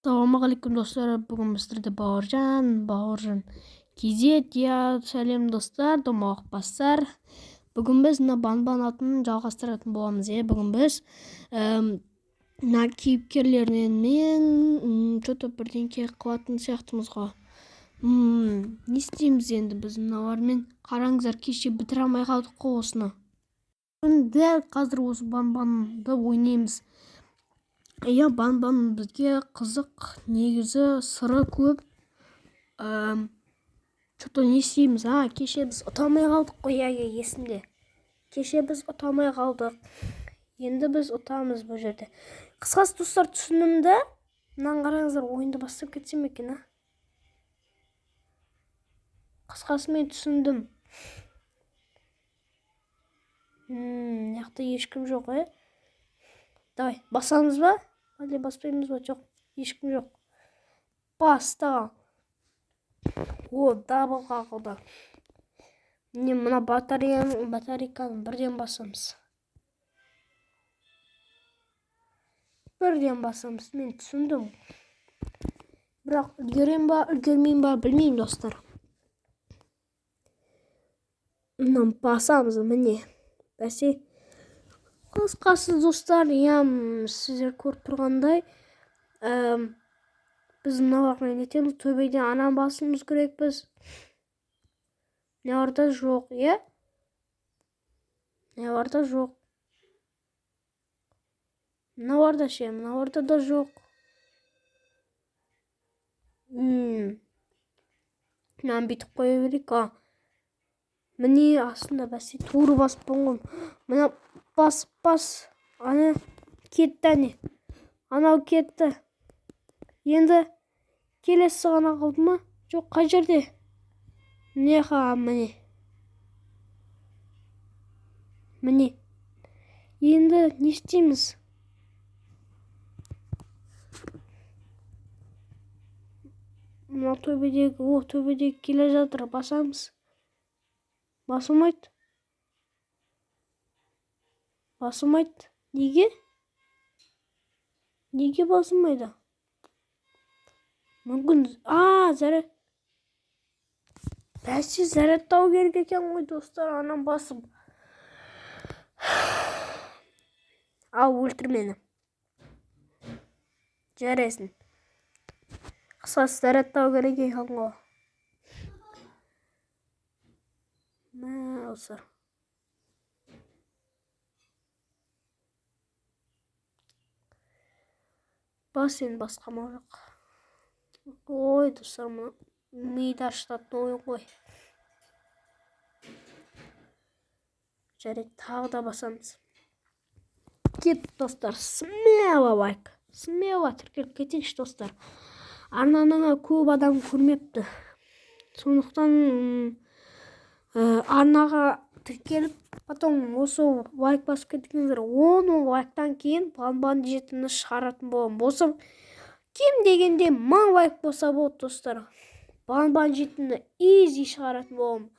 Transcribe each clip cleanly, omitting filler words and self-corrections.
Ассалаумағалейкум достар, бүгін біздерде Бауыржан Кизет, сәлем достар, домалақпастар. Бүгін біз мына Банбан атын жалғастыратын боламыз. Бүгін біз мына кейіпкерлерінен мен что-то бірдеңке қылатын сияқтымыз ғой. Не істейміз енді біз мыналармен? Қараңыздар, кеше бітіре алмай қалдық қой осыны. Дәл қазір осы Банбанды ойнаймыз. Банбан бізге қызық, негізі сыры көп. Что-то не істейміз? Кеше біз ұта алмай қалдық қой, есімде. Кеше біз ұта алмай қалдық. Енді біз ұтамыз бұл жерде. Қысқасы достар, түсінімді. Мынаны қараңыздар, ойынды бастап кетсем екен, Қысқасы мен түсіндім. Яқта ешкім жоқ, Давай, басамыз ба? Әлде баспаймыз ба? Жоқ, ешкім жоқ. Баста. Дабыл қағылды. Мына батарейканы бірден басамыз. Мен түсіндім. Бірақ үлгерем ба, үлгермейм ба, білмеймін достар. Мынаны басамыз, міне. Бәсе. Қысқасы достар, сіздер көріп тұрғандай, біз мыналармен нетеміз, төбеден анан басымыз керек біз. Мыналарда жоқ, Мыналарда жоқ. Мыналарда да жоқ. Мынаны бүйтіп қоя берейік, Міне астында бәсе туыры басып болғым. Мына бас. Ана кетті, Анау кетті. Енді келесі ғана қалды ма? Жоқ, қай жерде? Міне. Енді не істейміз? Мына төбедегі келе жатыр, басамыз. Басылмайды. Неге? Неге басылмайды? Мүмкін, заряд. Бәсе зарядтау керек екен ғой достар, анам басым. Ал, өлтір мені. Жарайсың. Қысқасы зарядтау керек екен ғой. Достар. Басын басқама жоқ. Ой, достар, мида ашытатын ойын ғой. Жарайды, тағы да басамыз. Кет, достар, смело лайк. Смело тіркеліп кетейікші, достар. Арнаны көп адам көрмепті. Сондықтан арнаға тіркеліп, потом осы лайк басып кеткендер, 10 лайктан кейін Банбан жетіні шығаратын болам. Болса, кем дегенде 1000 лайк болса болды, достар. Банбан жетіні easy шығаратын болам.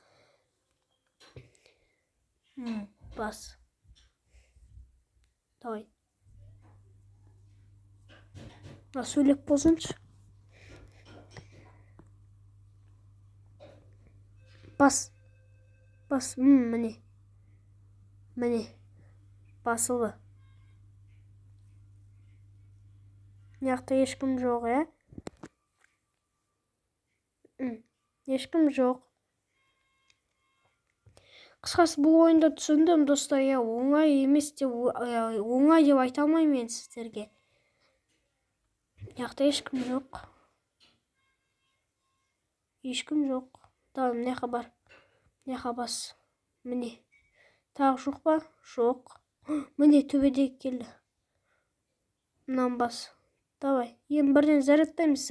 Бас. Давай. Сөйлеп болсыншы. Бас. Міне. Басылды. Яқта ешкім жоқ, Ешкім жоқ. Қысқасы бұл ойында түсіндім, достар, оңай емес деп, оңай деп айта алмаймын мен сіздерге. Яқта ешкім жоқ. Да, мынақа бар. Мынақа бас. Міне. Тағы жоқ па? Жоқ. Міне төбедегі келді. Мынан бас. Давай. Ең бірден зарядтаймыз.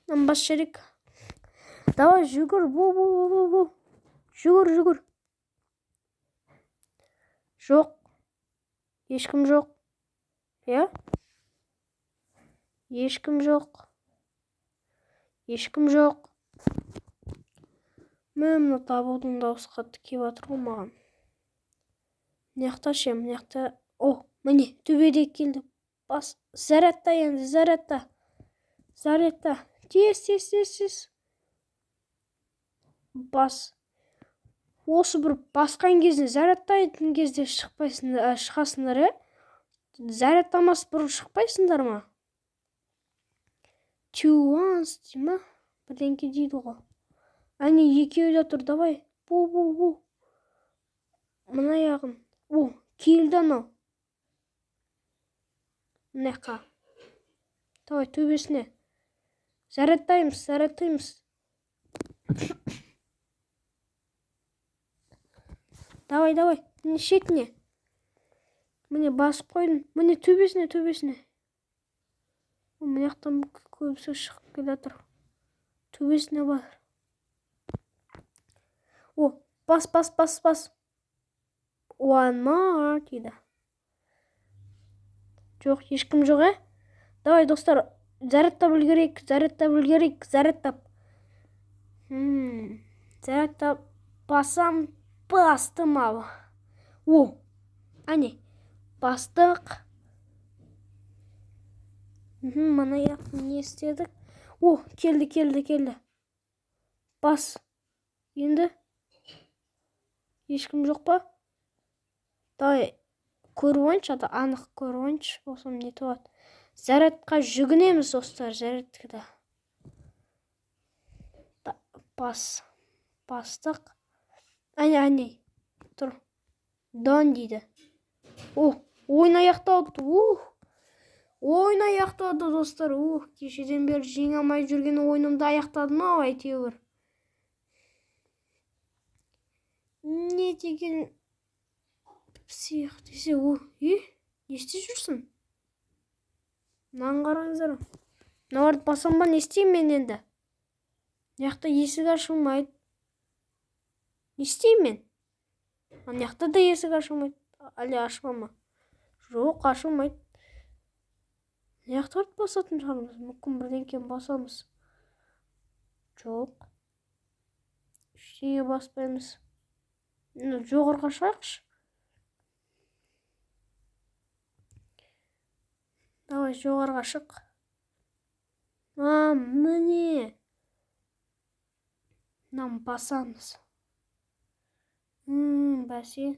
Мынан бас жерек. Давай, жүгір. Жүгір. Жоқ. Ешкім жоқ. Ешкім жоқ. Мына табудың дауысы қатты келіп жатыр ғой маған. Мынақты, міне төбедегі келді. Бас. Зарядта енді, зарядта. Тез. Бас. Осы бір басқан кезде, зарядтайтын кезде шығасыңдар, зарядтамас бұрын шықпайсыңдар ма? Two once дей ма? Бірдеңке дейді ғой. Әне екеуі де тұр, давай. Бу. Мына яғын. Келді анау. Мынақа. Давай, төбесіне. Зарядтаймыз. Давай. Міне шетіне. Міне басып қойдым. Міне төбесіне. Мына жақтан көбісі шығып келе жатыр. Төбесіне бар. Бас. One more дейді. Жоқ, ешкім жоқ, Давай, достар, зарядтап үлгерейік. Зарядтап. Зарядтап бастым ал. Әне, бастық. Мана яқтың не істедік? Келді. Бас. Енді ешкім жоқ па? Давай, көріп ойыншы, анық көріп ойыншы, болсам не туады. Зарядқа жүгінеміз, достар, зарядкада. Бастық. Әне, тұр. Дан дейді. Ойын аяқталды. Ойын аяқталды, достар. Кешеден бері жеңе алмай жүрген ойынымды аяқтадым ау, әйтеуір. Не деген псих десе, не істеп жүрсің? Мынаны қараңыздар. Мыналарды басам ба, не істеймін мен енді? Мыняқта есік ашылмайды. Не істеймін мен? Мыняқта да есік ашылмайды. Әлі ашыла ма? Жоқ, ашылмайды. Мыняқтарды басатын шығармыз. Мүмкін бірдеңке басамыз. Жоқ. Ештеңе баспаймыз. Жоғарға шығайықшы. Давай, жоғарға шық. Міне. Нам басамыз. Бәсе.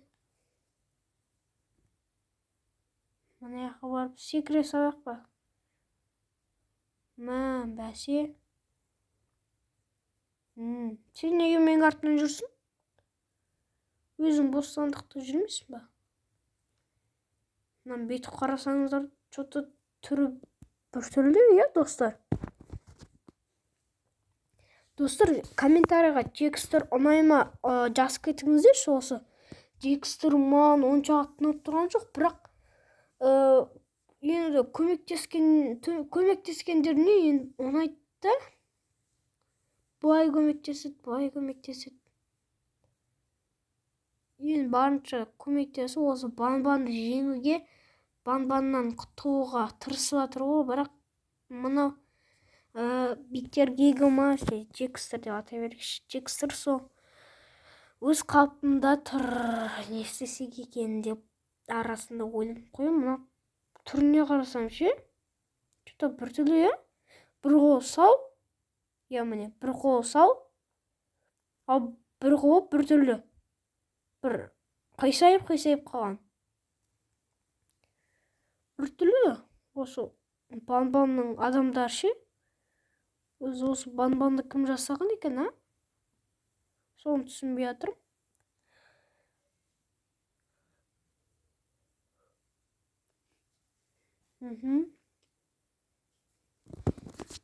Мына жаққа барып секіре салайық па? Бәсе. Сен неге менің артымнан жүрсің? Өзің бостандықта жүрмейсің ба? Мынаны бетіп қарасаңыздар, что-то түрі біртүрлі, достар. Достар, комментарийға текстер ұнайма жазып кетіңіздерші осы. Текстер маған оншалықты ұнап тұрған жоқ, бірақ енді көмектескендеріне ұнайды да. Бұлай көмектеседі. Енді барынша көмектесіп, осы банбанды жеңуге, банбаннан құтылуға тырысып жатыр ғой, бірақ мынау Биттер Гигама, Джекстер деп атай бергіші. Джекстер сол өз қалпында тұр, не істесек екен деп арасында ойланып қойым. Мына түріне қарасам ше, что-то біртүрлі, бір қолы сау, міне бір қолы сау, ал бір қолы біртүрлі, бір қисайып қалған. Біртүрлі осы банбанның адамдар ше. Осы банбанды кім жасаған екен, Соны түсінбей жатырмын.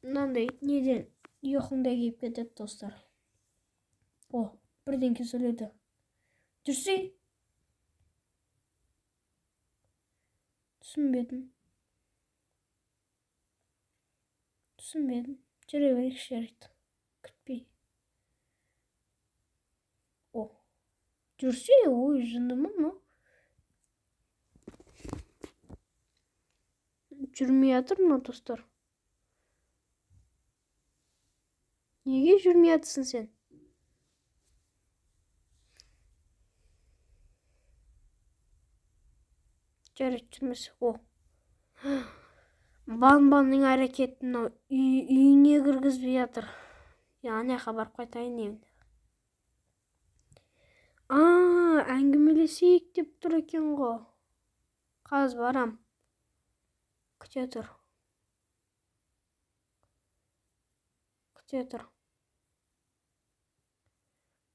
Мынандай неден ұйқыңдай келіп кетеді, достар. Бірден сөйледі. Жүрсей? Түсінбедім. Жүре берейікші жарайды. Күтпей. Жүрсе, жынды ма? Жүрмей жатыр ма, достар? Неге жүрмей жатырсың сен? Жарайды, жүрмесе. Банбанның әрекетін үйіне кіргізбей жатыр. Ана барып қайтайын енді. Әңгімелесейік деп тұр екен ғой. Қазір барам. Күте тұр.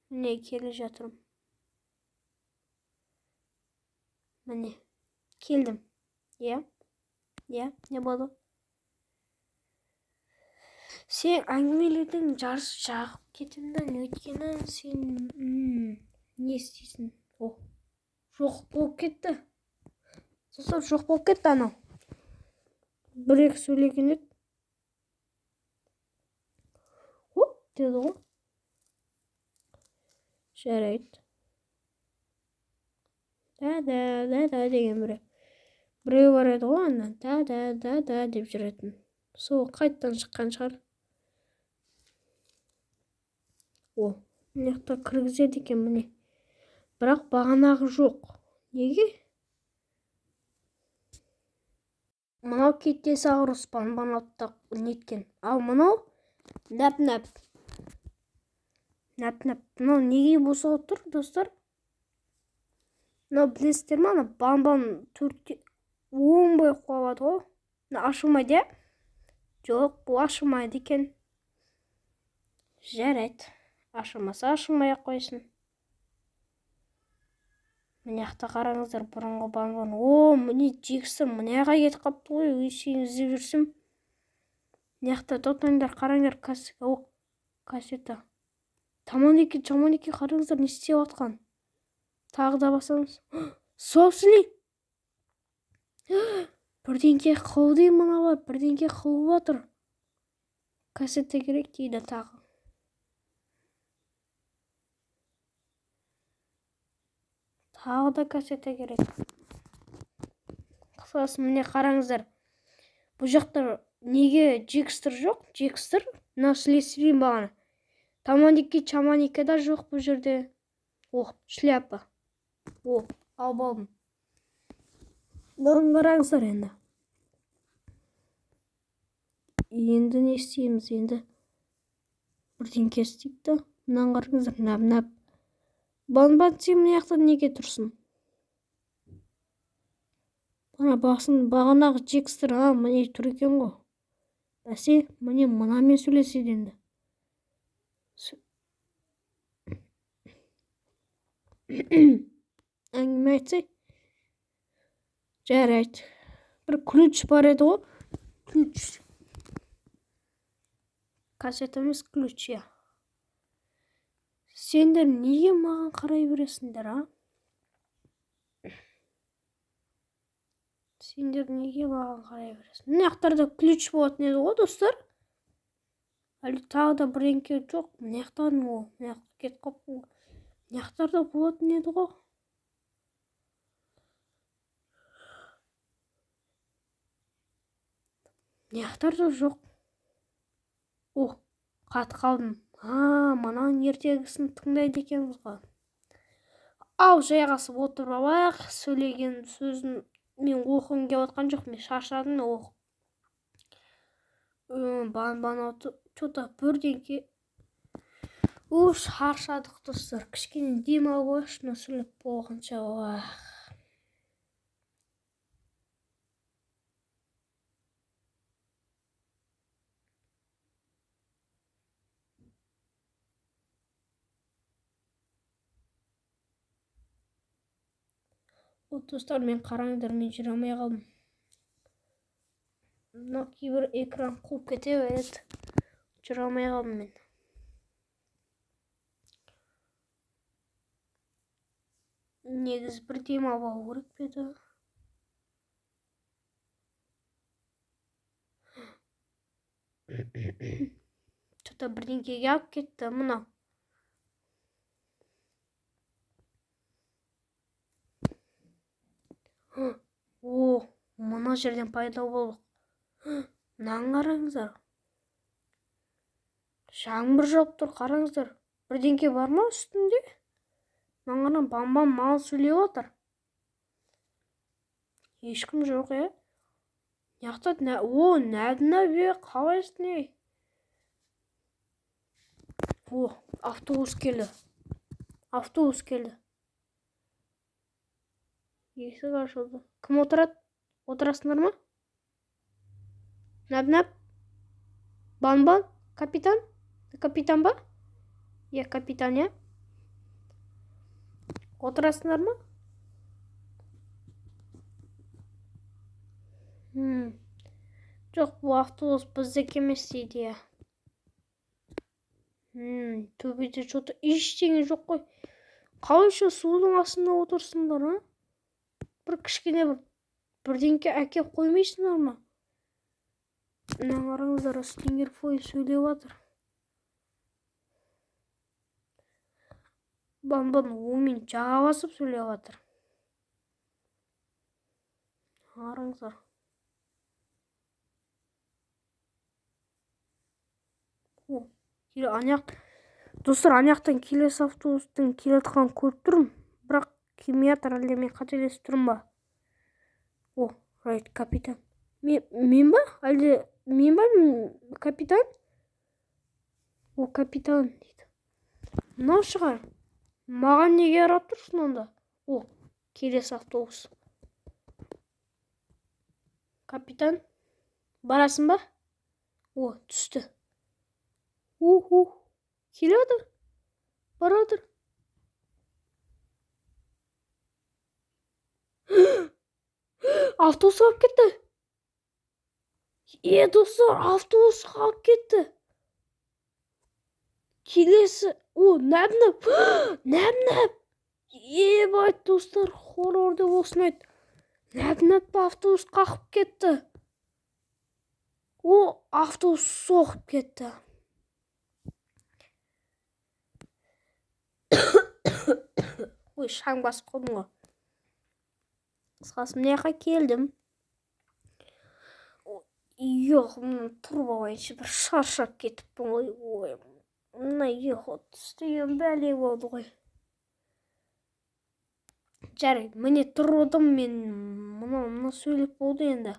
Міне келе жатырмын. Міне келдім. Не болды? Сен әңгімеледің жарыс жағып кетімді, өйткені сен не істейсің? Жоқ болып кетті. Жоқ болып кетті анау. Бір-екі сөйлеген еді. Деді ғой. Жарайды. Да деген біреу бар еді ғой, андан да деп жүретін. Сол қайттан шыққан шығар. Мына жақта кіргізеді екен, міне. Бірақ бағанағы жоқ. Неге? Мынау Кетесаурус банбанатта неткен. Ал мынау нәп-нәп. Мынау неге босап тұр, достар? Мынау білесіздер ма? Банбан төртте оңбай қуалады ғой. Ашылмайды, е? Жоқ, бұл ашылмайды екен. Жарайды. Ашылмаса ашылмай қойсын. Міне жақта қараңыздар, бұрынғы банбан. Міне Джекстер мұнайға кетіп қапты ғой. Сен іздеп жүрсім. Міне жақта тоқтаңдар, қараңдар, кассета. Таман-еке, қараңыздар, не істеп жатқан. Тағы да басамыз. Сосли! Бірдеңке қылды мыналар, бірдеңке қылып жатыр. Кассета керек дейді тағы. Тағы да кассета керек. Қысқасы, міне қараңыздар. Бұл жақта неге Джекстер жоқ? Джекстер, мына следствие бағана. Таман-еке, да жоқ бұл жерде. Шляпа. Ал болдым. Бұның қараңыздар енді. Енді не істейміз енді? Бірдеңке істейді. Мұнан қараңыздар, нәп-нәп. Банбан сен мына жақта неге тұрсын? Бағанағы Джекстер, міне тұр екен ғой. Бәсе, міне мұнамен сөйлеседі енді. Әңгіме айтсай? Жарайды. Бір ключ бар еді ғой. Ключ. Кассета емес, ключ, я. Сендер неге маған қарай бересіңдер, а? Сендер неге маған қарай бересіңдер? Мына жақтарда ключ болатын еді ғой, достар? Әлі тағы да бірдеңке жоқ. Мына жақтарын ғой. Мына жақта кетіп қаппын. Мына жақтарда болатын еді ғой. Мына жақтарда жоқ. Қат қалдым. Мананың ертегісін тыңдайды екенбіз ғой. Ал жайғасып отырып алайық. Сөйлеген сөзін мен оқығым келіп отқан жоқ. Мен шаршадым оқып. Банбан что-то бірдеңке. Шаршадық, достар. Кішкене дем алып алайықшы, сөйлеп болғанша. Достар, мен қараңдар, мен жүре алмай қалдым. Мына кейбір экран қуып кете береді. Жүре алмай қалдым мен. Негіз бір дем алып алу керек пе еді? Что-то бірдеңкеге алып кетті мына. Мына жерден пайда болдық. Мынаны қараңыздар. Жаңбыр жауып тұр, қараңыздар. Бірдеңке бар ма үстінде? Маңғырын Банбан мал сөйлеп отыр. Ешкім жоқ, е? Яқта нәдіна бе қалайсың ей? Автобус келді. Есік ашылды. Кім отырады? Отырасыңдар ма? Нәп? Бан? Капитан? Капитан ба? Капитан, Отырасыңдар ма? Жоқ, бұл автобус біздікі емес дейді, төбеде что-то ештеңе жоқ қой. Қалайша судың астында отырсыңдар, бір кішкене бірдеңке әкеп қоймайсыңдар ма? Мына қараңыздар, Стингерфой сөйлеп жатыр. Банбан омен жаға басып сөйлеп жатыр. Қараңыздар. Достар, анаяқтан келесі автобустың келе жатқанын көріп тұрмын, бірақ келмей жатыр, әлде мен қателесіп тұрмын ба? Райт, капитан. Мен ба? Әлде мен ба, капитан? Капитан дейді. Мынау шығар. Маған неге қарап тұрсың онда? Келесі автобус. Капитан, барасың ба? Түсті. Келеді. Барадыр. Автобус қалып кетті. Достар, автобус қалып кетті. Келесі. Нәп. Бай, достар, хоррор деп осыны айт. Нәп автобус қақып кетті. Автобус соғып кетті. Шаң басып қалдым ғой. Қысқасы мына келдім. Тұрып алайыншы, бір шаршап кетіппін ғой. Мына ұйқы істеген бәле болды ғой. Жарайды, міне тұрдым мен. Мына сөйлеп болды енді.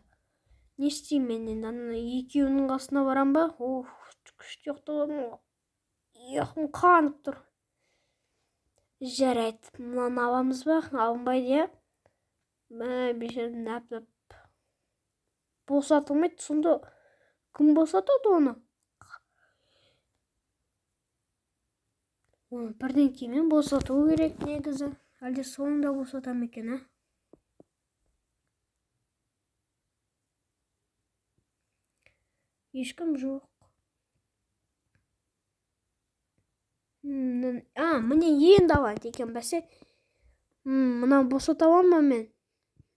Не істеймін мен енді? Екеуінің қасына барам ба? Күшті ұйықтадым ғой. Ұйқым қанып тұр. Жарайды, мынаны аламыз ба? Алынбайды, бешерін нәп. Босатылмайды, сонда кім босатады оны? Бірден кейін босату керек негізі. Әлде соңында босатам екен, Ешкім жоқ. Міне енді алады екен бәсе. Мына босатабам ба мен?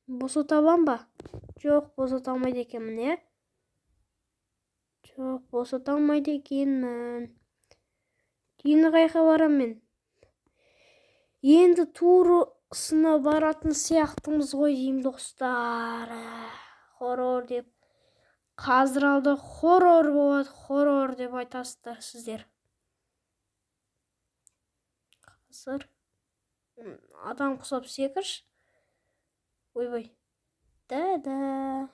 Босатабам ба? Жоқ, босаталмайды екенмін, Жоқ, босаталмайды екенмін. Енді қайқа барам мен? Енді турысына баратын сияқтымыз ғой деймін, достар. Хоррор деп. Қазір алды хоррор болады, хоррор деп айтасыздар сіздер. Адам құсап секірш. Ой. Да-да.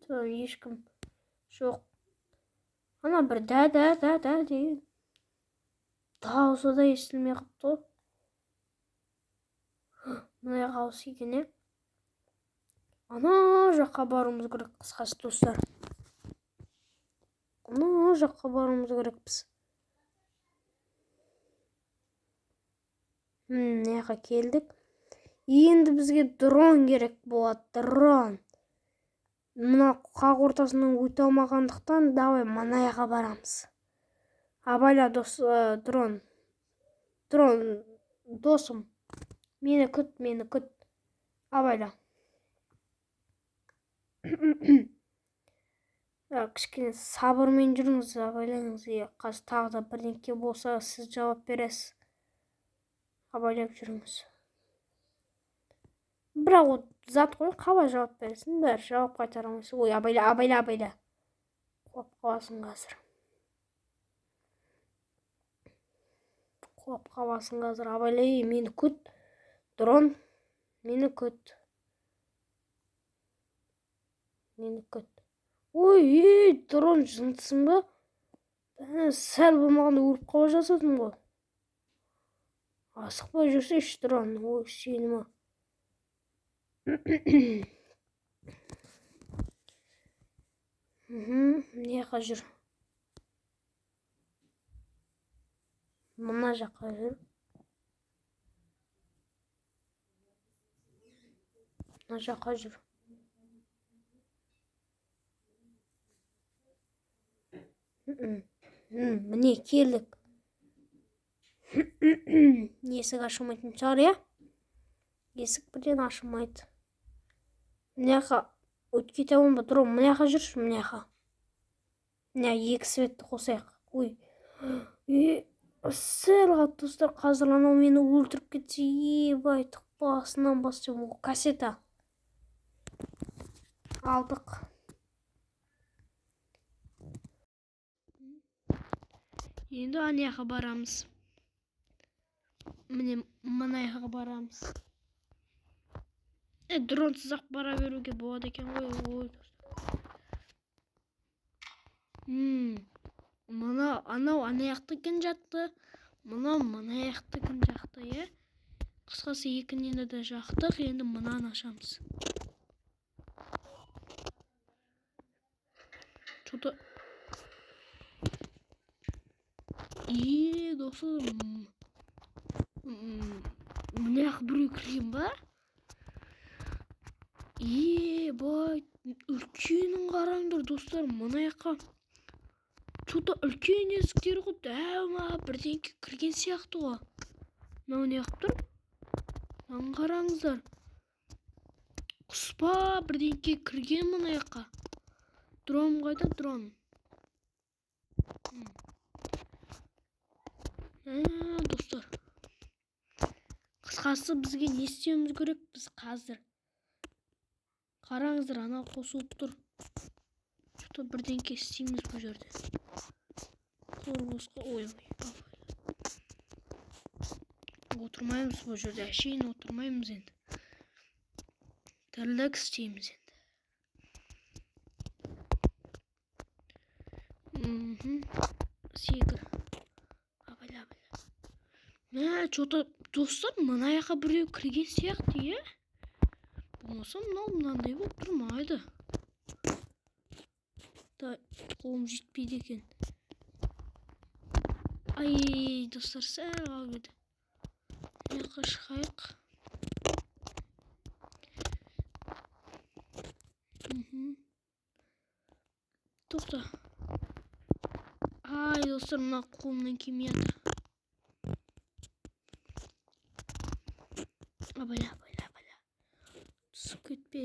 Ешкім жоқ. Ана бір да-да деген дауысы да естілмей қапты. Мына қауыс екен, Ана жаққа баруымыз керек, қысқасы достар. Ана жаққа баруымыз керекпіз. Мына келдік. Енді бізге дрон керек болады, дрон. Мына қақ ортасынан өте алмағандықтан, давай манаяға барамыз. Абайла дрон. Досым. Мені күт. Абайла. Кішкене сабырмен жүріңіз, абайлаңыз. Қазір тағы да бірдеңке болса, сіз жауап бересіз. Абайлап жүріңіз. Бірақ ол зат қой, қалай жауап бересің? Бәрі жауап қайтара алмайсың. Абайла. Құлап қаласың қазір. Абайла, мені күт. Дрон, мені көт. Ой, дрон жынтысың ба? Сәл болмағанда өліп қала жаздадым ғой. Асықпай жүрсейші дрон. Ой, сені ма. Не жаққа жүр? Мына жаққа жүр. Мына жаққа жүр. Міне келдік. Есік ашылмайтын шығар, я? Есік бірден ашылмайды. Мына жаққа өтіп кете аламын ба? Дрон, мына жаққа жүрші, мына жаққа. Мына екі светті қосайық. Ой. Сәл қалды достар, қазір анау мені өлтіріп кетсе, ебай, басынан бастап кассета. Алдық. Енді ана жаққа барамыз. Міне мына жаққа барамыз. Дронсыз ақ бара беруге болады екен ғой. Ой. Мына анау ана жақта екен жатты. Мына жақта екен жақты, е. Қысқасы екінен де жақтық. Енді мынаны ашамыз. Что-то достар, мына жаққа біреу кірген ба? Бай, үлкенін қараңдар достар, мына жаққа что-то үлкен есіктері ғой, дәума бірдеңке кірген сияқты ғой. Мынау не қылып тұр? Мынаны қараңыздар. Құспа бірдеңке кірген мына жаққа. Дрон қайда? Дрон. Достар. Қысқасы бізге не істеуіміз керек? Біз қазір. Қараңыздар, анау қосылып тұр. Что-то бірдеңке істейміз бұл жерде. Корпусқа, ой. Отырмаймыз бұл жерде. Әшейін отырмаймыз енді. Тірлік істейміз енді. Секір. Абайла. Что-то достар, мына жаққа біреу кірген сияқты, е? Болмаса мынандай болып тұрмайды. Қолым жетпейді екен. Ай, достар, сәл қалып еді. Мына жаққа шығайық. Тоқта. Ай, достар, мына қолымнан келмей жатыр. Абайла. Түсіп кетпе.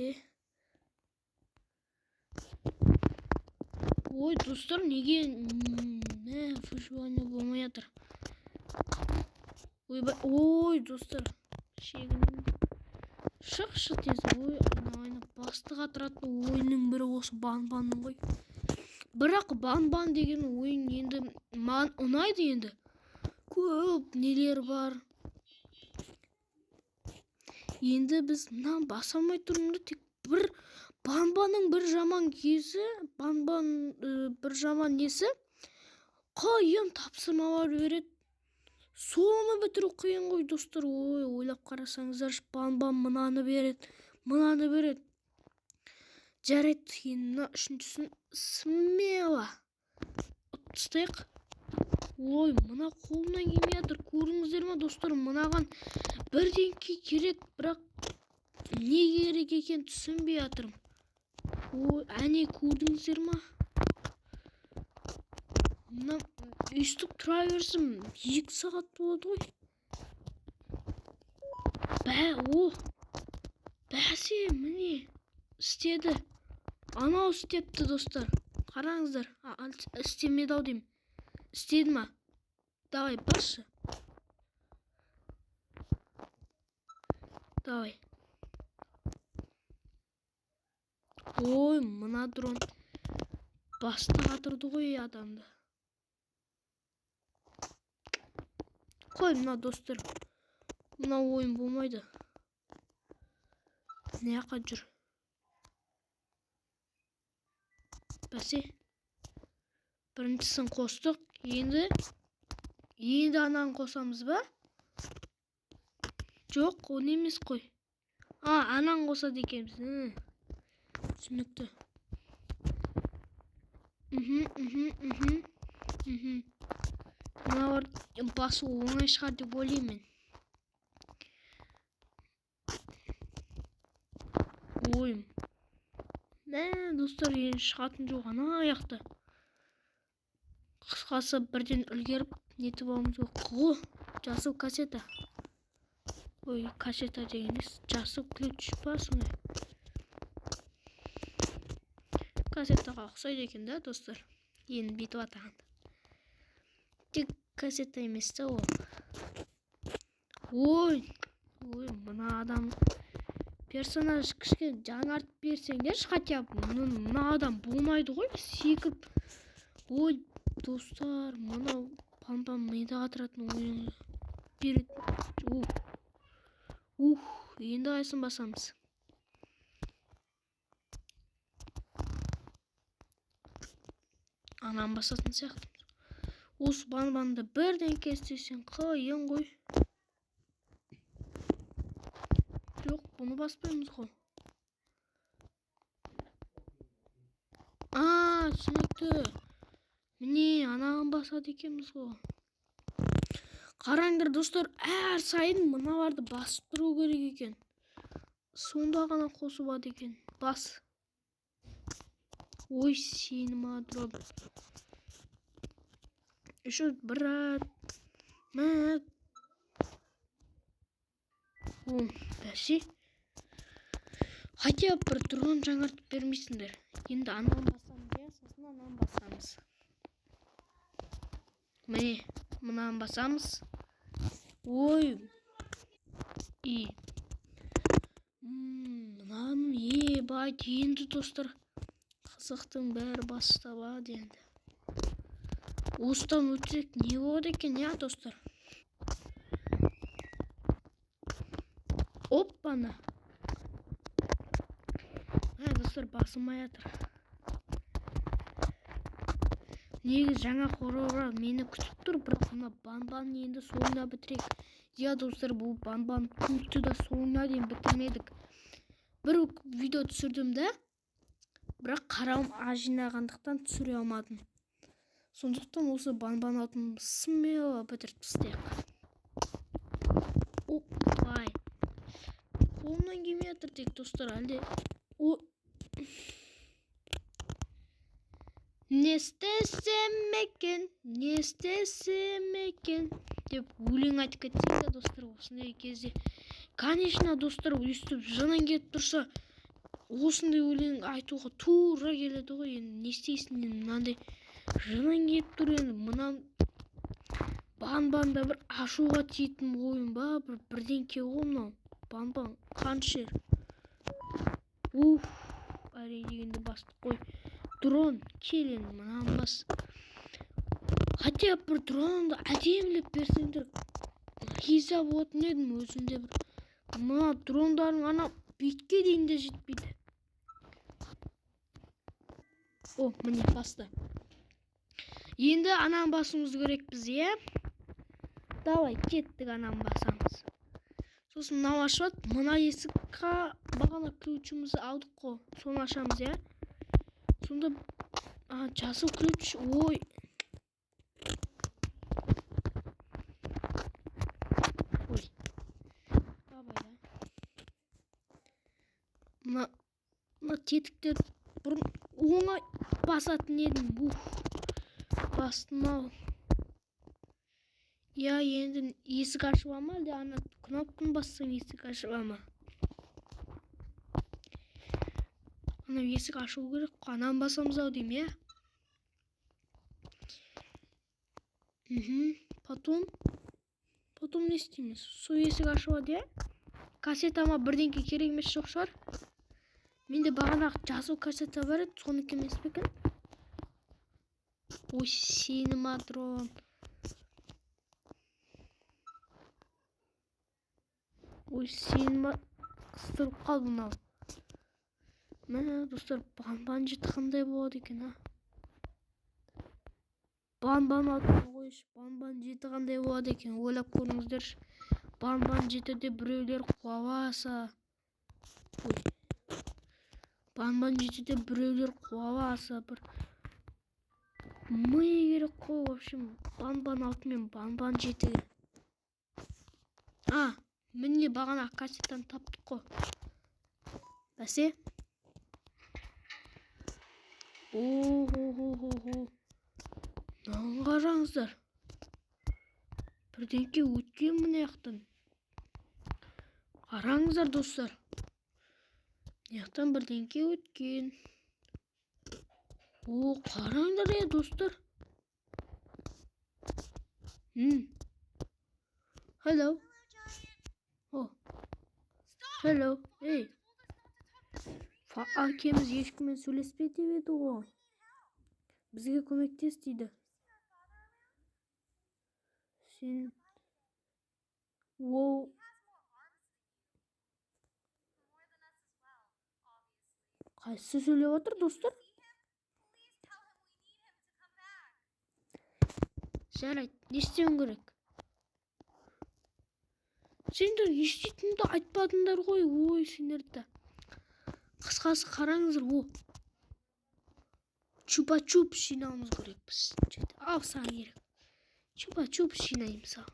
Ой, достар, неге выживание болмай жатыр? Ой, достар, шегінен шықшы тез. Ой, айна бастық атыратын ойынның бірі осы банбанның ғой. Бірақ банбан деген ойын енді маған ұнайды енді. Көп нелер бар. Енді біз мынаны баса алмай тұрмыз, тек бір банбаның бір жаман кезі, бір жаман несі, қиын тапсырмалар береді. Соны бітіру қиын ғой, достар. Ой, ойлап қарасаңыздар, банбан мынаны береді. Жарайды, енді үшіншісін смело ұтыстайық. Ой, мына қолымнан келмей жатыр. Көрдіңіздер ме, достар? Мынаған бірдеңке керек, бірақ не керек екен түсінбей жатырмын. Ой, әне көрдіңіздер ме? Мына өйстіп тұра берсім 2 сағат болады ғой. Бәсе, міне істеді. Анау істепті, достар. Қараңыздар. Істемеді ау деймін. Істеді ма? Давай, баршы. Давай. Ой, мына дрон бастық атырды ғой адамды. Қой, мына достар. Мына ойын болмайды. Не жаққа жүр? Бәсе. Біріншісін қостық. Енді ананы қосамыз ба? Жоқ, оны емес қой. Ананы қосады екенбіз. Түсінікті. Мыналар басу оңай шығар деп ойлаймын. Ойым. Достар, енді шығатын жоқ ана аяқты. Қысқасы бірден үлгеріп нетіп аламыз ғой. Жасыл кассета. Ой, кассета дегеніз жасыл ключ па сондай. Кассетаға ұқсайды екен да, достар. Енді бүйтіп атағанда. Тек кассета емес та ол. Ой, мына адам персонаж кішкене жаңартып берсеңдерші хотя бы. Мына адам болмайды ғой, секіріп. Ой, достар, мынау пан-пан мидағы тұратын ойын береді. Енді қайсын басамыз? Анан басатын сияқты. Осы пан-панды бірден кестесең қиын ғой. Жоқ, бұны баспаймыз ғой. Түсінікті. Міне, анаған басады екенбіз ғой. Қараңдар, достар, әр сайын мыналарды басып тұру керек екен. Сонда ғана қосылады екен. Бас. Ой, сенім адырап. Еще брат. Бәсе. Хотя бір дрон жаңартып бермейсіңдер. Енді анаған басамыз, сосын анаған басамыз. Міне, мынаған басамыз. Ой. Мынаның байт енді, достар. Қызықтың бәрі басталады енді. Осыдан өтсек не болады екен, достар? Оппана. Достар, басылмай жатыр. Негіз жаңа хоррор мені күтіп тұр, бірақ мына пан-пан енді соңында бітірек. Достар, бұл пан-пан культті да соңына дейін бітірмедік. Бір видео түсірдім да, бірақ қарауым аз жинағандықтан түсіре алмадым. Сондықтан осы пан-пан атын смело бітіріп тастайық. Оппай. Қолымнан келмей жатыр тек, достар, әлде. Не істесем екен деп өлең айтып кетсек, достар, осындай кезде. Конечно, достар, өйстіп жынан кетіп тұрса, осындай өлең айтуға тура келеді ғой. Енді не істейсің, мынандай жынан кетіп тұр енді. Мынан пан-панда бір ашуға тиетін ойын ба, бірдеңке ғой мынау. Пан-пан қанша жер. Әрине дегенде бастық қой. Дрон, келін, мынан бас. Хотя бір дронды әдемілеп берсеңдер, риза болатын едім өзімде бір. Мына дрондардың ана бетке дейін де жетпейді. Міне басты. Енді анан басымыз керек біз, Давай, кеттік анан басамыз. Сосын мынау ашылады. Мына есікқа бағана ключімізді алдық қой. Соны ашамыз, Сонда жасыл ключ. Ой. Давай, Мына тетіктер бұрын оңай басатын едім. Бастым ау. Енді есік ашып алма, әлде ана кнопканы бассаң есік ашып алма. Ана есік ашу керек, анан басамыз ау дейм, Потом не істейміз? Су есік ашылады, Кассетама бірдеңке керек емес жоқ шығар. Менде бағанағы жасыл кассета бар еді, соныкі емес пе екен? Ой, сенім адрон. Ой, сенім қыстырып қалды мынау. Міне достар, банбан жеті қандай болады екен, а? Банбан атын қойшы, банбан жеті қандай болады екен, ойлап көріңіздерші. Банбан жетіде біреулер қуаласа. Банбан жетіде біреулер қуаласа, бір ми керек қой, в общем, банбан алты мен банбан жетіге. Міне бағана кассеттан таптық қой. Бәсе? Мынаны қараңыздар. Бірдеңке өткен мына жақтан. Қараңыздар достар. Мына жақтан бірдеңке өткен. Қараңдар достар. Hello. Hello. Hey. Әкеміз ешкіммен сөйлеспе деп еді ғой. Бізге көмектес дейді. Сен... Қайсы сөйлеп отыр, достар? Жарайды, не істеуім керек? Сендер ештеңді айтпадыңдар ғой, сендерді. Қысқасы қараңыздар, чупа-чуп жинауымыз керек біз. Ал саған керек. Чупа-чуп жинаймыз ал.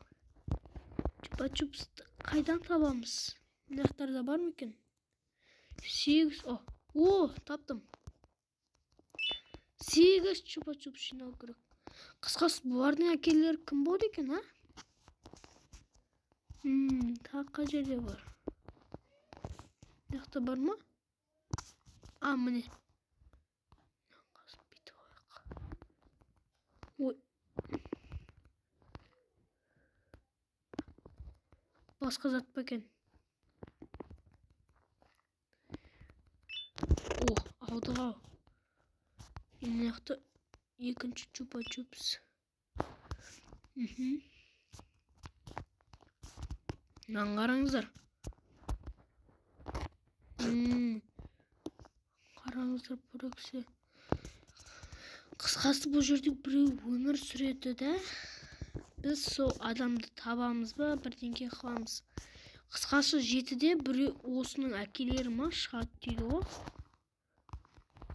Чупа-чупсты қайдан табамыз? Мына жақтарда бар ма екен? 8, таптым. 8 чупа-чуп жинау керек. Қысқасы бұлардың әкелері кім болды екен, а? Таққа жерде бар. Мына жақта бар ма? Міне. Басқа зат па екен? Алдық ау. Мына жақта екінші чупа-чупс. Мынаны қараңыздар. Қараңыздар, бүрексе. Қысқасы бұл жерде біреу өмір сүреді да. Біз сол адамды табамыз ба, бірдеңке қыламыз. Қысқасы 7-де біреу осының әкелері ма шығады дейді ғой.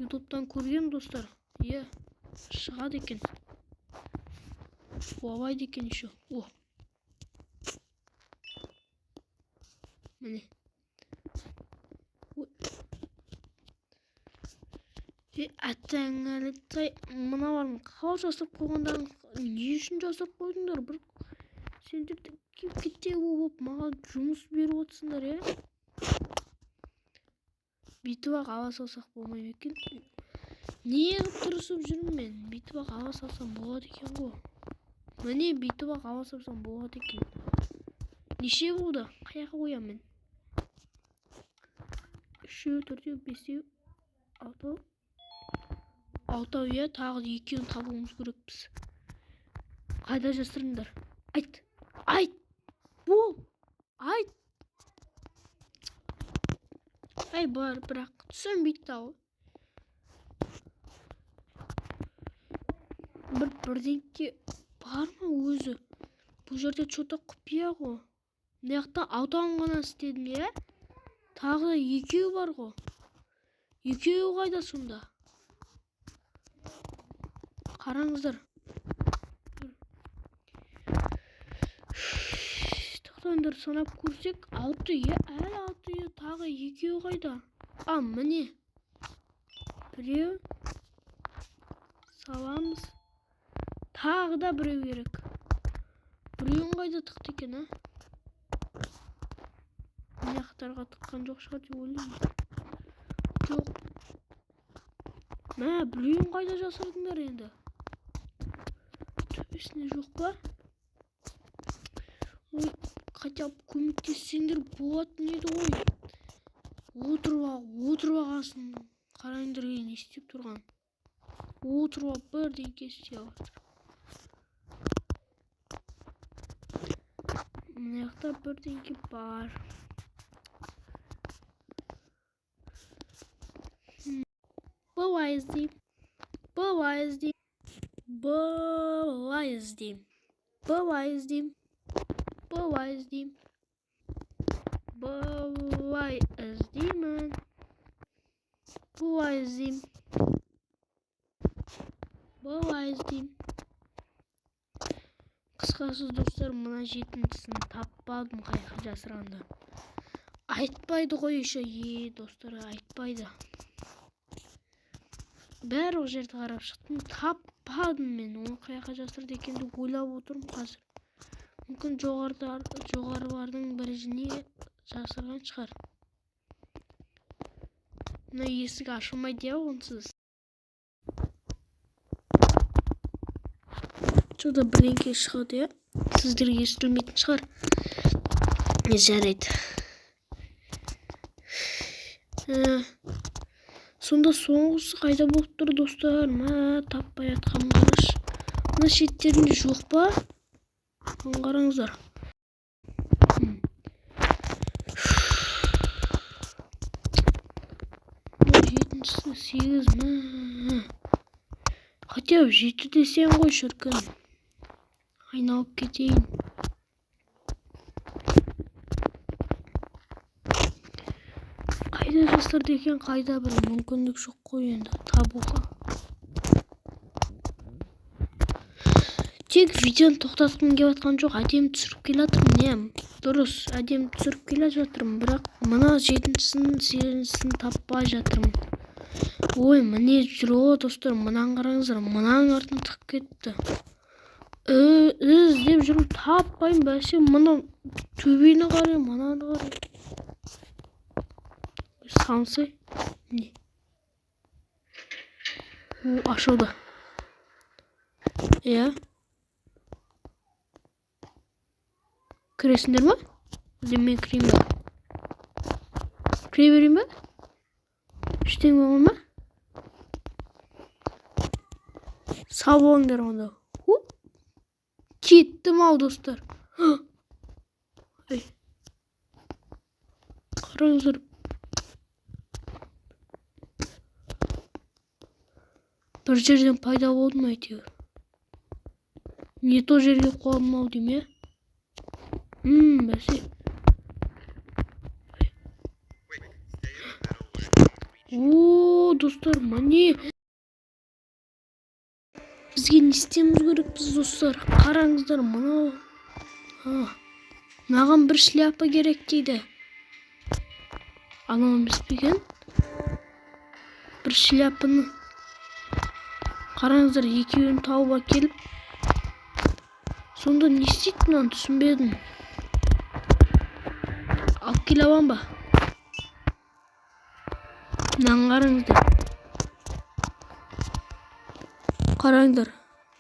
Ютубтан көрген достар. Шығады екен. Қуалайды екен еще. Міне. Әттәңәліктай, мыналарын қал жасап қойғандарын не үшін жасап қойдыңдар? Бір сендерді кеп-кеттегі болып маған жұмыс беріп отырсыңдар, Бүйтіп-ақ ала салсақ болмай ма екен? Не қып тұрысып жүрмін мен? Бүйтіп-ақ ала салсам болады екен ғой. Міне бүйтіп-ақ ала салсам болады екен. Неше болды? Қаяққа қоям мен? 3, 4, 5, 6. 6, тағы 2-ін табуымыз керекпіз. Қайда жасырыңдар? Айт! Айт! Бар, бірақ түсінбейді ау. Бірдеңке бар ма өзі? Бұл жерде что-то құпия ғой. Мына жақта 6-ын ғана істедім, Тағы 2 бар ғой. 2 қайда сонда? Қараңыздар. Тоқтаңдар, санап көрсек, 6, әлі 6, тағы 2 қайда? Міне. Біреу. Саламыз. Тағы да біреу керек. Біреуін қайда тықты екен, Мына жақтарға тыққан жоқ шығар деп ойлаймын. Жоқ. Біреуін қайда жасырдыңдар енді? Төбесіне жоқ па? Хотя көмектессеңдер болатын еді ғой. Отырып ағасын. Қараңдар, не істеп тұрған. Отырып бірдеңке істеп жатыр. Мына жақта бірдеңке бар. былай іздеймін, былай іздеймін, былай іздеймін, былай іздеймін, былай іздеймін, былай іздеймін, былай іздеймін, былай іздеймін. Қысқасы достар, мына жетіншісін таппадым қайқа жасырғанда. Айтпайды ғой еще, достар, айтпайды. Бәрі ол жерді қарап шықтым, таппадым мен. Оны қайқа жасырды екенді ойлап отырмын қазір. Мүмкін жоғарылардың біріне жасырған шығар. Мына есік ашылмайды я онсыз. Шуда бірдеңке шығады я. Сіздерге естілмейтін шығар. Жарайды. Сонда соңғысы қайда болып тұр достар? Таппай атқанын қарашы. Мына шеттерінде жоқ па? Қараңыздар. Жетіншісі 8. Хотя 7 десең ғой шіркін. Айналып кетейін. Қайда жасырды екен, қайда бір мүмкіндік жоқ қой енді табуға. Тек видеоны тоқтатқым келіп жатқан жоқ, әдемі түсіріп келе жатырмын. Дұрыс, әдемі түсіріп келе жатырмын, бірақ мына 7-сін 8-сін таппай жатырмын. Ой, міне жүр ғой достар, мынаны қараңыздар, мынаның артын тығып кетті. Іздеп жүріп таппаймын, бәсе мына төбені қарай, мынаны қарай. Сансай. Не? Ашылды. Кіресіңдер ма? Мен кірейін ба? Кіре берейін ба? Ештеңе болған ма? Сау болыңдар онда. Кеттім ау достар. Қараңыздар. Бір жерден пайда болдым әйтеуір. Не то жерге қойдым ау деймін, бәсе. Достар, міне. Бізге не істеміз керекпіз достар? Қараңыздар, мынау. Маған бір шляпа керек дейді. Анау емес пе екен? Бір шляпаны. Қараңыздар, екеуін тауып әкеліп. Сонда не істейді мынаны түсінбедім. Алып келе аламын ба? Мынаны қараңыздар. Қараңдар.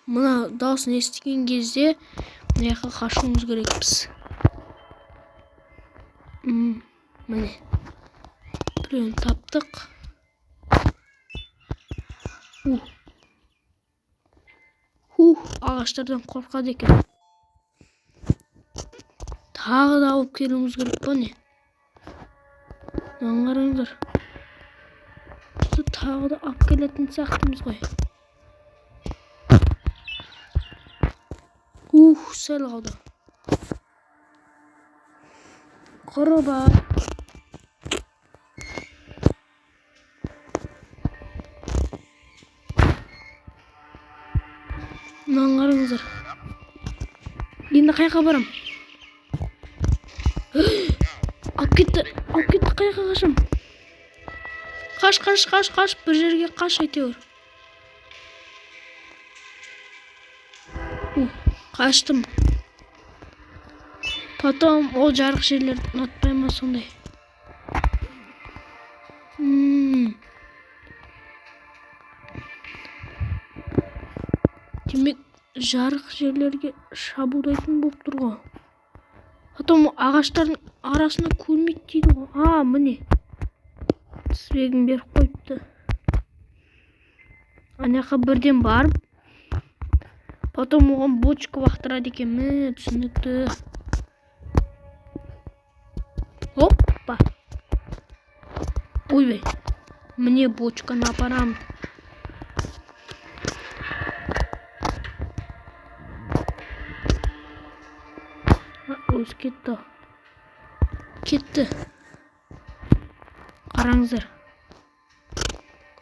Мына дауысын естіген кезде мына жаққа қашуымыз керекпіз. Міне. Біреуін таптық. Ағаштардан қорқады екен. Тағы да алып келуіміз керек па не? Мынаны қараңдар. Тағы да алып келетін сияқтымыз ғой. Сәл қалды. Құрыба. Мынаны қараңыздар. Енді қайқа барам? Алып кетті қайқа қашам? Қаш, бір жерге қаш әйтеуір. Қаштым. Потом ол жарық жерлерді ұнатпай ма сондай? Демек жарық жерлерге шабуылдайтын болып тұр ғой. Потом ағаштардың арасына көрмейді дейді ғой. Міне. Тізбегін беріп қойыпты. Анақа бірден барып. Потом оған бочка бақтырады екен. Түсінікті. Оппа. Ойбай. Міне бочканы апарам. кетті. Кетті. Қараңыздар.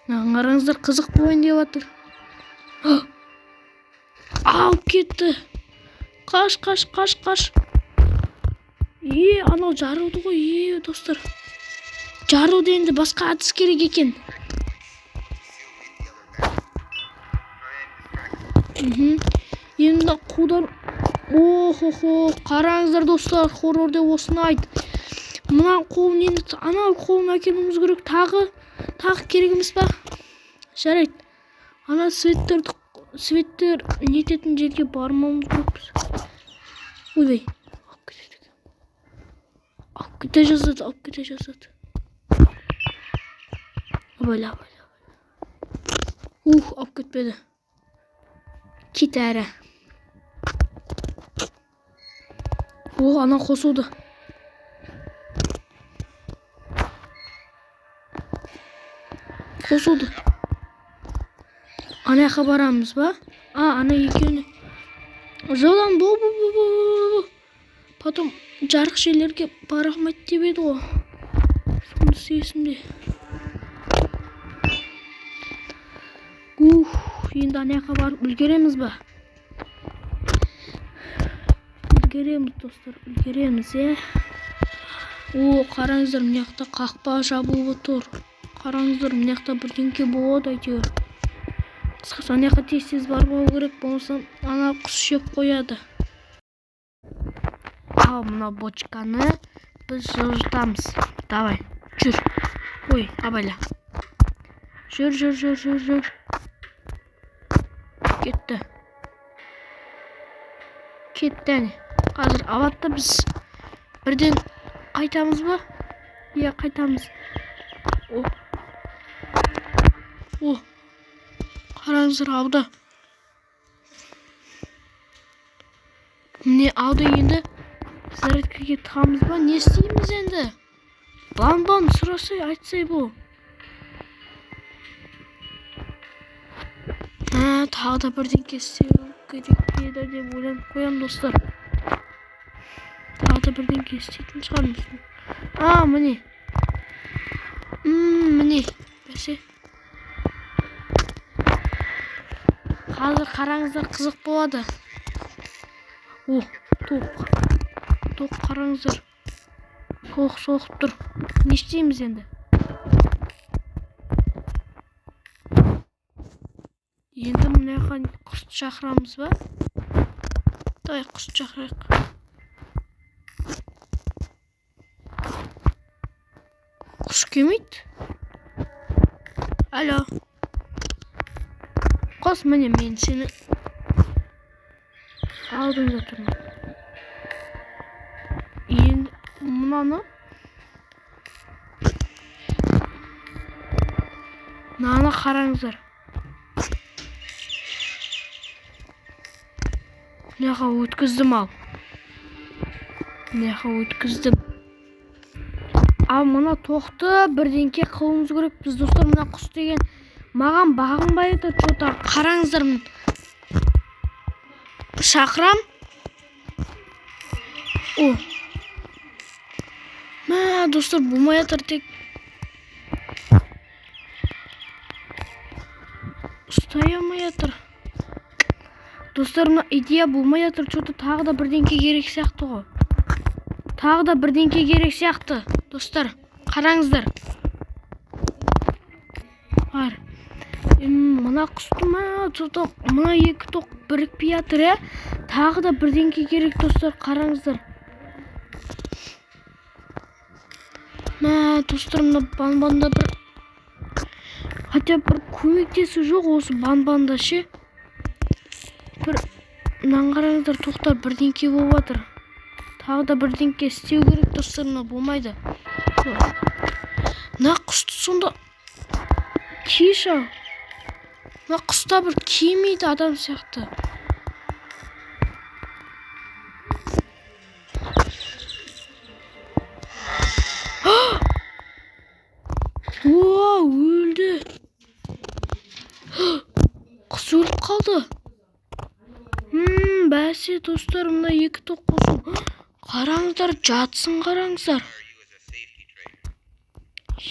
Қараңыздар, қызық ойын деп жатыр. Алып кетті. Қаш. Анау жарылды ғой, достар. Жаруды енді басқа әдіс керек екен. Енді қудар. Қараңыздар, достар, хоррорде осыны айт. Мына қолын енді, анау қолын әкелуіміз керек. Тағы керек емес па? Жарайды. Ана светтер нететін жерге бармауымыз керекпіз. Ойбай. Алып кете жаздады. Абайла. Алып кетпеді. Кет әрі. Ана қосылды. Ана жаққа барамыз ба? Ана екеуіне. Жолдан Потом жарық жерлерге барамайды деп еді ғой. Сонысы есімде. Енді ана жаққа барып үлгереміз ба? Үлгереміз, достар, үлгереміз, қараңыздар, мына жақта қақпа жабылып тұр. Қараңыздар, мына жақта бірдеңке болады әйтеуір. Қысқасы ана жаққа тез бармау керек, болмаса ана құс жеп қояды. Ал мына бочканы біз жылжытамыз. Давай, жүр. Абайла. Жүр. Кетті әне. Қазір аватта біз бірден қайтамыз ба? Қайтамыз. Қараңыздар, алды. Міне алды, енді зарядкаға тығамыз ба? Не істейміз енді? Бан сұрасай, айтсай бұл. Тағы да бірдеңке істеу керек еді деп ойланып қоям, достар. Тағы да бірдеңке істейтін шығармыз. Міне. Бәсе. Қазір қараңыздар, қызық болады. Тоқ қараңыздар. Соғып тұр. Не істейміз енді? Енді мына жаққа құсты шақырамыз ба? Давай, құсты шақырайық. Құс келмейді. Алло. Құс, міне мен сені алдыңда тұрмын. Енді мынаны қараңыздар. Мынаға өткіздім ал. Ал мына тоқты бірдеңке қылуымыз керек. Біз, достар, мына құс деген маған бағынбайды. Что-то қараңыздар. Шақырам. Достар, болмай жатыр тек. Ұстай алмай жатыр. Достар, мына идея болмай жатыр. Что-то тағы да бірдеңке керек сияқты ғой. Достар, қараңыздар. Мына құсты мына екі тоқ бірікпей жатыр, тағы да бірдеңке керек, достар, қараңыздар. Достар, мына банбанда хотя бір көмектесу жоқ осы банбанда ше. Мынаны қараңыздар, тоқтар, бірдеңке болып жатыр. Тағы да бірдеңке істеу керек, достар, мына болмайды. Мына құсты сонда киша. Мына құста бір кимейді адам сияқты. Өлді. Құс өліп қалды. Бәсе, достар, мына екі тоқ қосу. Қараңыздар, жатсын қараңыздар.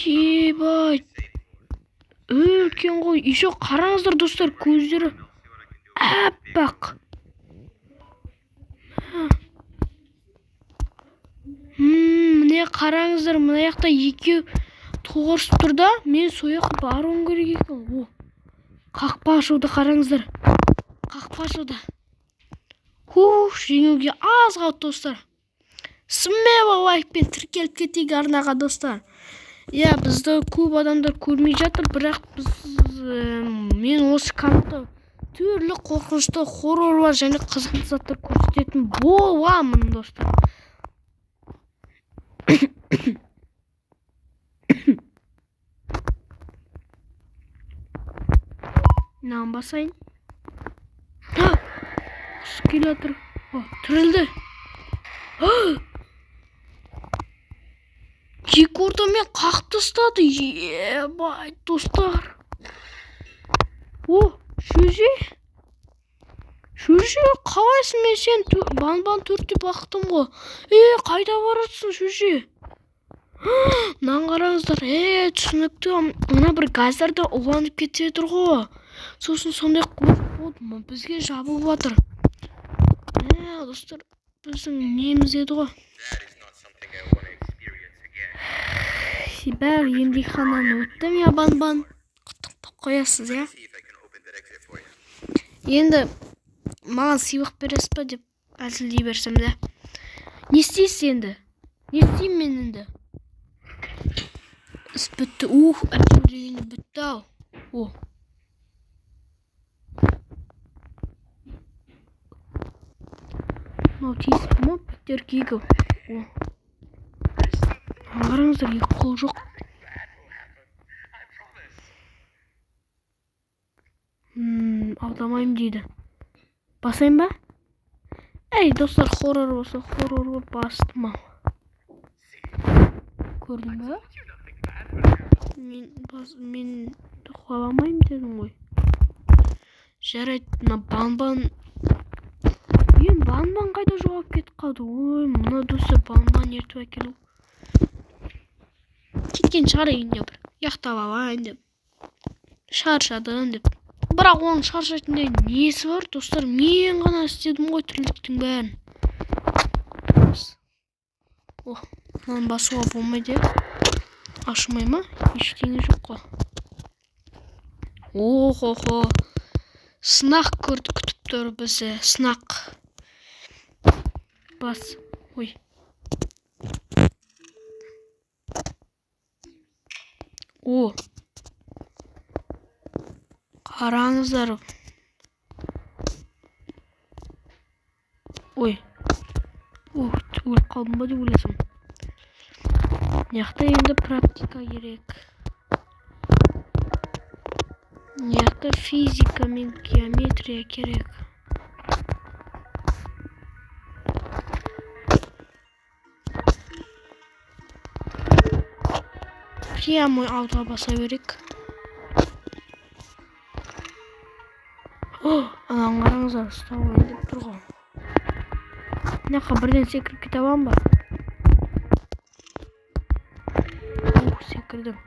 Ебай. Үлкен ғой. Еще қараңыздар достар, көздері аппақ. Міне қараңыздар, мына жақта екеу тоғырысып тұр да, мен сол жаққа баруым керек екен. Қақпа ашуды қараңыздар. Қақпа ашуды. Жеңуге аз қалды достар. Смело лайкпен тіркеліп кетейік арнаға достар. Иә, бізді көп адамдар көрмей жатыр, бірақ мен осы каналда түрлі қорқынышты хоррорлар және қызықты заттар көрсететін боламын достар. Мынаны басайын. Құс келе жатыр. Тірілді. Екі ортамен қақты ұстады. Ебай достар. Шөже. Шөже, қалайсың? Мен сен банбан төртте бақтым ғой. Қайда барасың шөже? Мынаны қараңыздар. Түсінікті. Мына бір газдарда уланып кетіп тұр ғой. Сосын сондай болды. Бізге жабылып жатыр. Достар, біздің неміз еді ғой. Бәрі емтиханнан өттім, я банбан. Құттықтап қоясыз, я? Енді маған сыйлық бересіз ба деп әзілдей берсем де. Не істейсіз енді? Не істеймін мен енді? Іс бітті. Әпілдегені бітті ау. Мынау тиіспі ма? Біттер кегі. Қараңыздар, екі қол жоқ. Алдамайым дейді. Басайын ба? Достар, хоррор болса, хоррорға бастым ау. Көрдің ба? Мен қуаламайым дедім ғой. Жарайды, мына банбан. Банбан қайда жоғап кетіп қалды? Мына достар, банбан ертіп әкелу. Кеткен шығар үйінде бір. Яқтап алайын деп. Шаршадым деп. Бірақ оның шаршайтындай несі бар достар? Мен ғана істедім ғой тірліктің бәрін. Мынаны басуға болмайды. Ашылмай ма? Ештеңе жоқ қой. Сынақ күтіп тұр бізді. Сынақ. Бас. Қараңыздар. Өліп қалдым ба деп ойласам. Яқта енді практика керек. Яқта физика мен геометрия керек. Прямо ауға баса берек. Анан қараңыздар, ұстап ойын деп тұр ғой. Мынақа бірден секіріп кете аламын ба? Секірдім.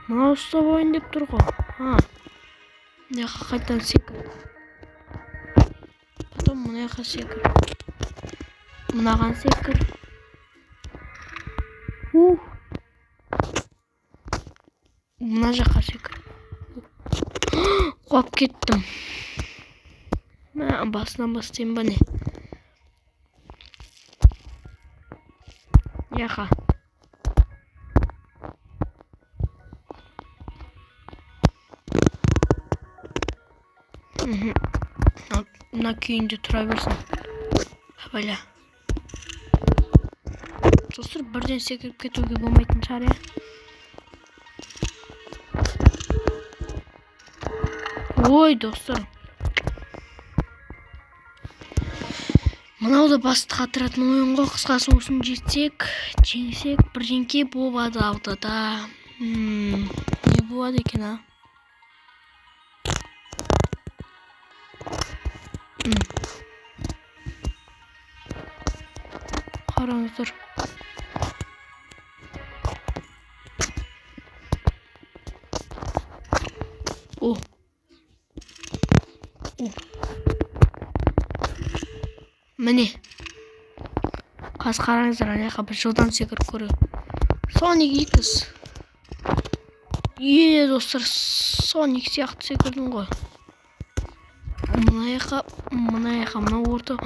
Мына ұстап ойын деп тұр ғой. Мынақа қайтан секір. Потом мынақа секір. Мынаған секір. Мына жаққа секір. Қуап кеттім. Басынан бастайын ба не? Яқа. Мына күйінде тұра берсін. Бәлі. Достар, бірден секіріп кетуге болмайтын шығар, я? Достар. Мынауды басты қатыратын ойын ғой, қысқасы осын жетсек, жеңсек, бірдеңке болады алдыда. Не болады екен, Қараңыздар. О. Міне. Қазір қараңыздар, ана жаққа бір жылдам секіріп көрейік. Соник X. Достар, Соник сияқты секірдім ғой. Мына жаққа, мына орта.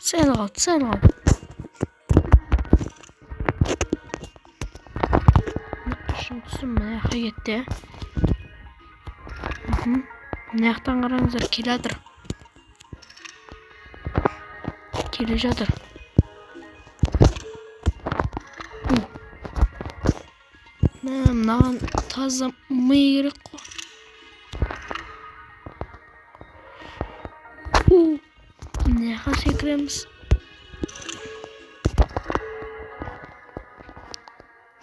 Сәл қалды. Түсім мына жаққа кетті. Мына жақтан қараңыздар, келе жатыр. Мынаған таза ми керек қой. Мына жаққа секіреміз.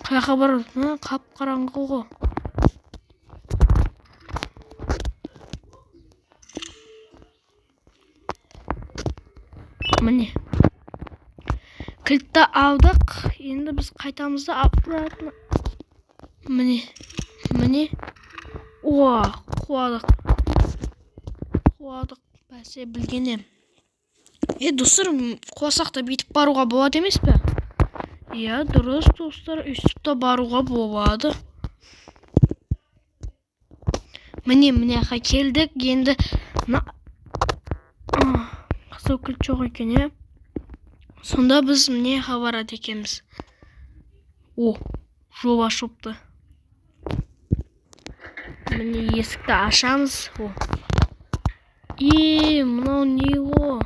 Қаяққа барады? Қап-қараңғы ғой. Міне. Кілтті алдық. Енді біз қайтамыз да аппаратына. Міне. Қуадық. Бәсе білгенем. Достар, қуасақ та бейтіп баруға болады емес пе? Дұрыс, достар, үстіп та баруға болады. Міне жаққа келдік. Енді қызыл кілт жоқ екен, Сонда біз міне жаққа барады екенбіз. Жоба шопты. Міне есікті ашамыз. Мынау не ғой?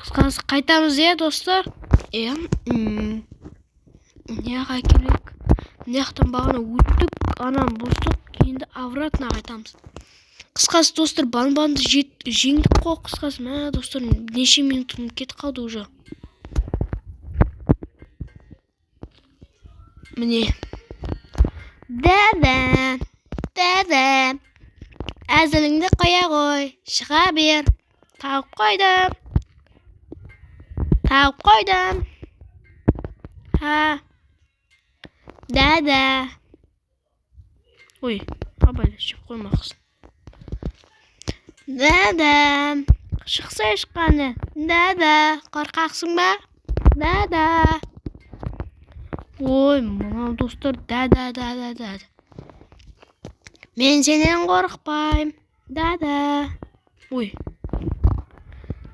Қысқасы қайтамыз, достар? Мына жаққа келек. Мына жақтан бағана өттік, анан бұздық, енді обратно қайтамыз. Қысқасы, достар, банбанды жеңдік қой. Қысқасы, достар, неше минутын кетіп қалды уже. Міне. Дәді. Әзіліңді қоя қой. Шыға бер. Тауып қойдым. Дәді. Абайлы шып қоймақсын. Дәді. Шықса ешқаны. Дәді. Қорқақсың ба? Дәді. Мына достар, дәді. Мен сенен қорықпайым. Дәді.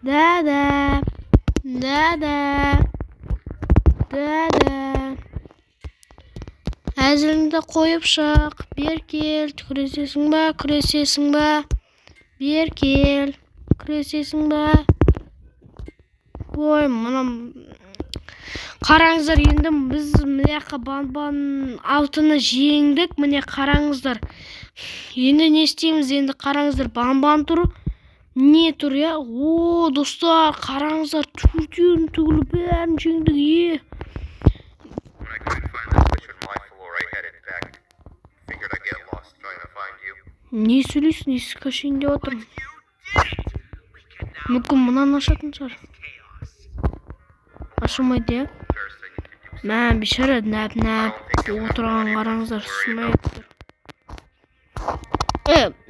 Дәді. Әзіліңді қойып шық. Бер кел. Күресесің ба? Бер кел. Күресесің ба? Мұнам. Қараңыздар, енді біз мына жаққа банбан алтыны жеңдік. Міне қараңыздар. Енді не істейміз? Енді қараңыздар, банбан тұр. Не тұр, достар, қараңыздар, түрден түгілі бәрін жеңдік, Не сөйлейсің, есік ашайын деп отырмын. Мүмкін мұнан ашатын шығар. Ашылмайды, бейшара, нәп. Отырған қараңыздар, сұмайды.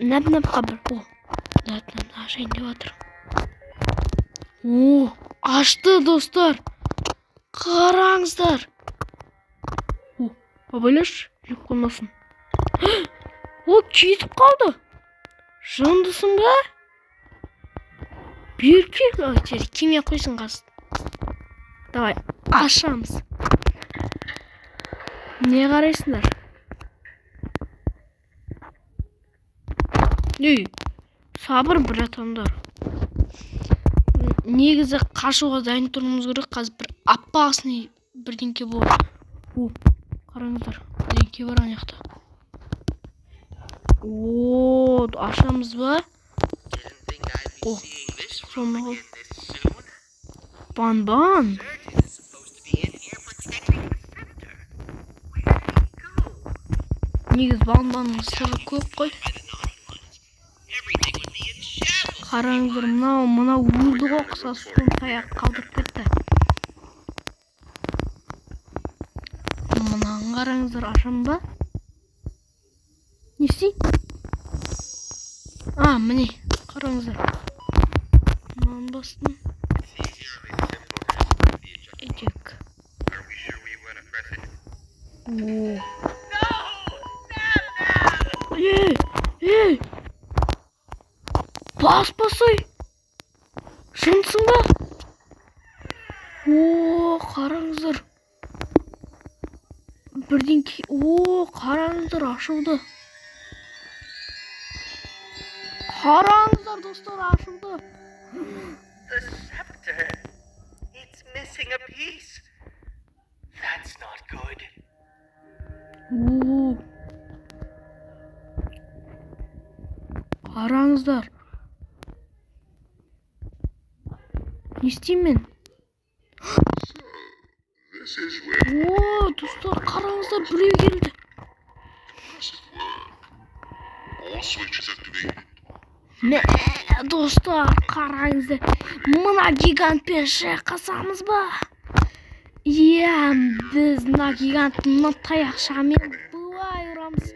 Нәп қабір. Нәп ашайын деп отыр. Ашты, достар. Қараңыздар. Абайлаш, жеп қоймасын. Кетіп қалды. Жындысың ба? Беркек. Кеме қойсын қас. Давай, ашамыз. Не қарайсыңдар? Сабыр, братандар. Негізі қашуға дайын тұрмыз керек. Қазір бір опасный бірдеңке болды. Қараңыздар, бірдеңке бар аяқта. Ашамыз ба? Банбан. Негіз банбанның сыры көп қой. қараңыздар, мына өлді ғой ұқсас суын таяқ қалдырып кетті. Мынаны қараңыздар, ашам ба? Не істейін? Міне, қараңыздар. Мынаны бастым. Етек. Ей! Баспасай! Шынсың ба? Қараңыздар. Бірден қараңыздар, ашылды. Қараңыздар, достар, ашылды. The scepter. It's missing a piece. That's not good. Қараңыздар. Не істеймін мен? Достар, қараңыздар, біреу келді. Достар, қараңыздар. Мына гигантпен шайқасамыз ба? Біз мына гиганттың таяқшамен былай ұрамыз.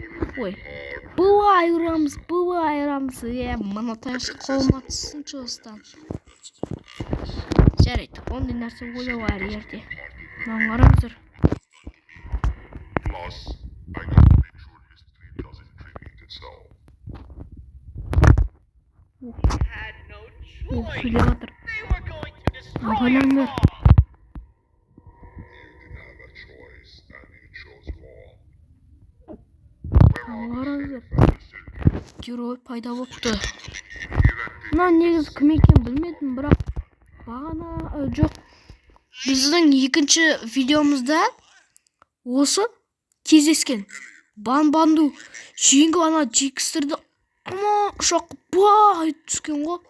Былай ұрамыз. Мына таяқша қолыма түссінші осыдан. Жарайды, ондай нәрсе ойлау әр ерде. Мынаны қараңыздар. Сөйлеп жатыр. Абайлаңдар. Қараңыздар. Герой пайда болыпты. Мына негізі кім екенін білмедім, бірақ бағана жоқ. Біздің екінші видеомызда осы кездескен. Банду жеңгі ана Джекстерді ұшақ бай түскен ғой.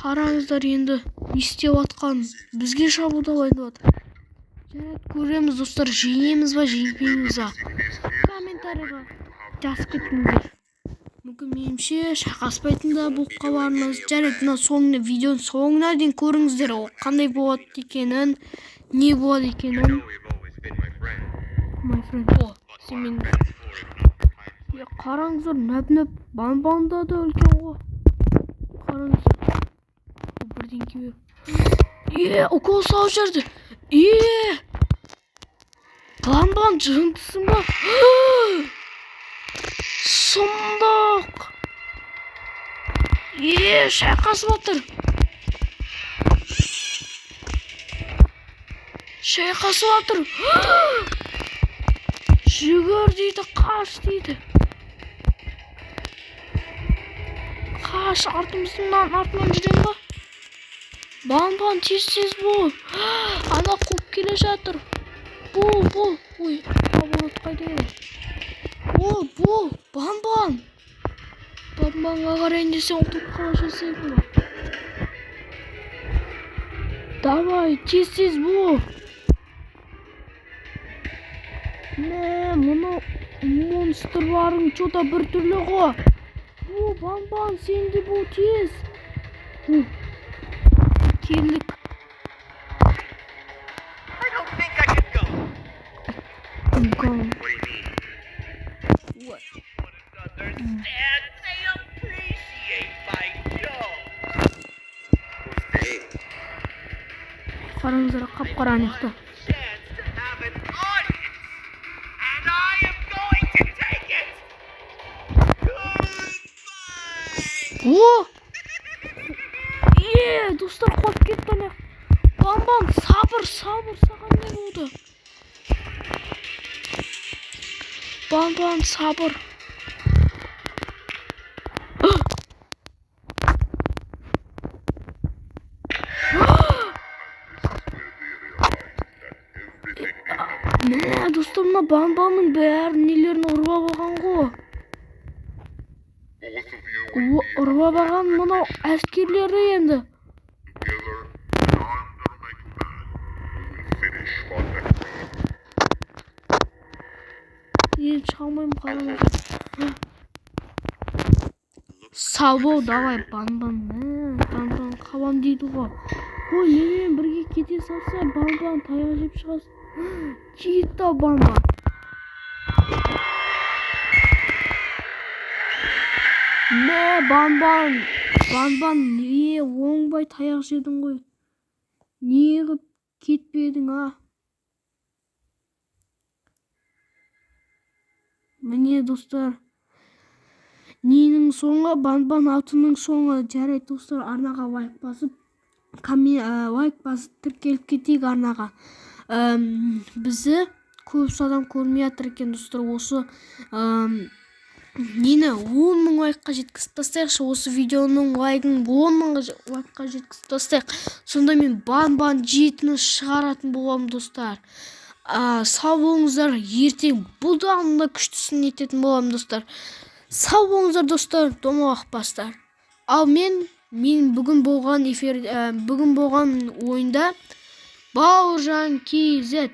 Қараңыздар, енді не істеп атқан, бізге шабуды ойнап отыр. Жарайды, көреміз достар, жеңеміз ба, жеңбейміз ба. Комментарийға жазып кетіңіздер. Мүмкін меніңше шайқаспайтын да болып қалармыз. Жарайды, мына видеоның соңына дейін көріңіздер, ол қандай болады екенін, не болады екенін. Қараңыздар, нәп-нәп Банбанда да үлкен ғой. Қараңыздар. Бірден кебе. Укол салып жүрді. Банбан жындысың ба? Сұмдық. Шайқасып отыр. Жүгір дейді, қаш дейді. Қаш, артынан жүрем ба? Банбан, тез бол. Ана қуып келе жатыр. Бол. Аболот қайда еді? Бол. Банбанға қарайын десе ұтып қала жасайды ма? Давай, тез бол. Мұны монстрларың чота бір түрлі ғой. Банбан, сен де бол тез. Келдік. I don't think I can go. What do you mean? What? Understand? They appreciate my job. Қараңыздар, қап-қара аяқты. Достар, қуап кетті ана. Банбан, сабыр, саған не болды? Банбан, сабыр. Достар, мына Банбанның бәрін нелерін ұрып алған ғой. Ұрып алған мынау әскерлері енді. Шыға алмаймын, қараңыздар. сау бол, давай банбан қабам дейді ғой. Қой, менімен бірге кете салса, банбан таяқ жеп шығасың. Чита банбан. Банбан, не оңбай таяқ жедің ғой. Неғып кетпедің, а? Міне, достар. Ненің соңы, банбан атының соңы. Жарайды, достар, арнаға лайк басып, тіркеліп кетейік арнаға. Бізді көп адам көрмей жатыр екен, достар. Осы нені 10 мың лайкқа жеткізіп тастайықшы. Осы видеоның лайкын 10 мың лайкқа жеткізіп тастайық. Сонда мен банбан жетіні шығаратын боламын, достар. Сау болыңыздар, ертең бұдан да күштісін ететін боламын, достар. Сау болыңыздар, достар, домалақ бастар. Ал мен бүгін болған ойында Бауыржан KZ